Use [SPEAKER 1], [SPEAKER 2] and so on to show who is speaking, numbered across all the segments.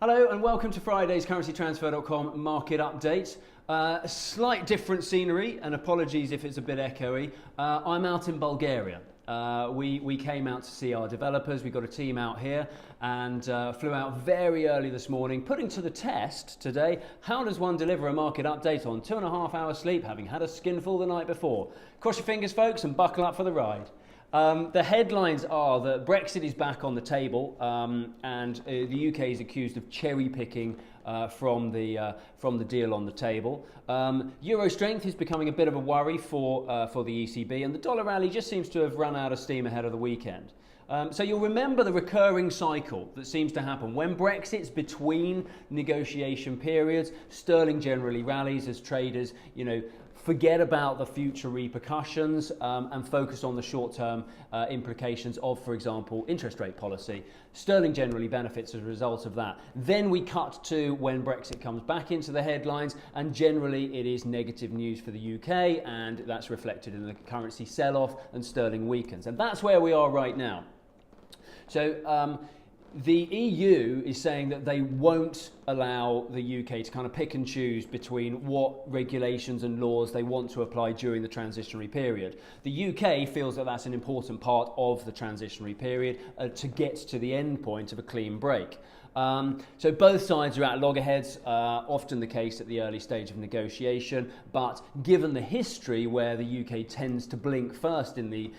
[SPEAKER 1] Hello and welcome to Friday's currencytransfer.com market update. A slight different scenery, and apologies if it's a bit echoey. I'm out in Bulgaria. We came out to see our developers. We got a team out here and flew out very early this morning, putting to the test today, how does one deliver a market update on 2.5 hours sleep, having had a skinful the night before? Cross your fingers, folks, and buckle up for the ride. The headlines are that Brexit is back on the table, and the UK is accused of cherry picking from the deal on the table. Euro strength is becoming a bit of a worry for the ECB, and the dollar rally just seems to have run out of steam ahead of the weekend. So you'll remember the recurring cycle that seems to happen. When Brexit's between negotiation periods, sterling generally rallies as traders, forget about the future repercussions and focus on the short-term implications of, for example, interest rate policy. Sterling generally benefits as a result of that. Then we cut to when Brexit comes back into the headlines, and generally it is negative news for the UK, and that's reflected in the currency sell-off, and sterling weakens. And that's where we are right now. So the EU is saying that they won't allow the UK to kind of pick and choose between what regulations and laws they want to apply during the transitionary period. The UK feels that that's an important part of the transitionary period to get to the end point of a clean break. So both sides are at loggerheads, often the case at the early stage of negotiation, but given the history where the UK tends to blink first in the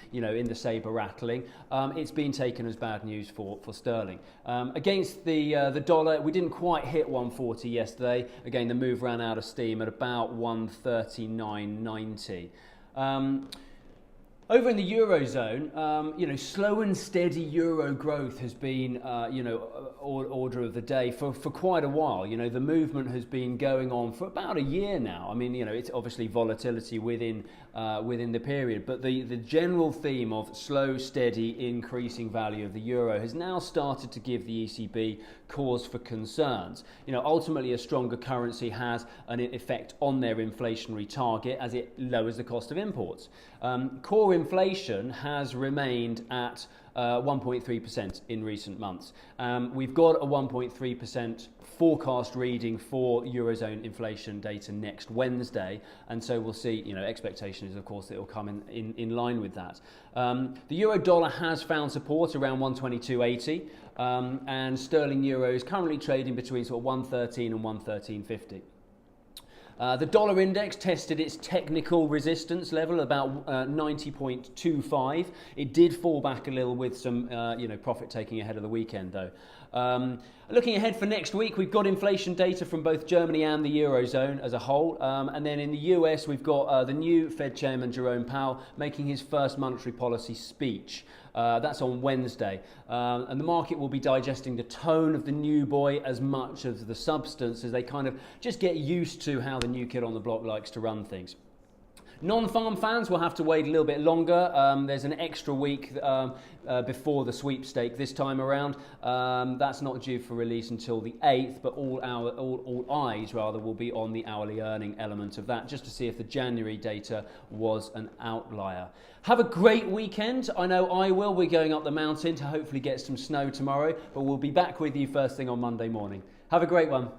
[SPEAKER 1] sabre rattling, it's been taken as bad news for sterling. Against the dollar, we didn't quite hit 140 yesterday. Again, the move ran out of steam at about 139.90. Over in the Eurozone, slow and steady Euro growth has been, order of the day for quite a while. The movement has been going on for about a year now. I mean, it's obviously volatility within the period, but the general theme of slow, steady, increasing value of the euro has now started to give the ECB cause for concerns. Ultimately, a stronger currency has an effect on their inflationary target as it lowers the cost of imports. Core inflation has remained at 1.3% in recent months. We've got a 1.3% forecast reading for Eurozone inflation data next Wednesday, and so we'll see, expectation is of course that it will come in line with that. The euro dollar has found support around 122.80, and sterling euro is currently trading between sort of 113 and 113.50. The dollar index tested its technical resistance level about 90.25. It did fall back a little with some profit taking ahead of the weekend though. Looking ahead for next week, we've got inflation data from both Germany and the Eurozone as a whole. And then in the US, we've got the new Fed Chairman Jerome Powell making his first monetary policy speech. That's on Wednesday. And the market will be digesting the tone of the new boy as much as the substance, as they kind of just get used to how the new kid on the block likes to run things. Non-farm fans will have to wait a little bit longer. There's an extra week before the sweepstake this time around. That's not due for release until the 8th, but all eyes will be on the hourly earning element of that, just to see if the January data was an outlier. Have a great weekend. I know I will. We're going up the mountain to hopefully get some snow tomorrow, but we'll be back with you first thing on Monday morning. Have a great one.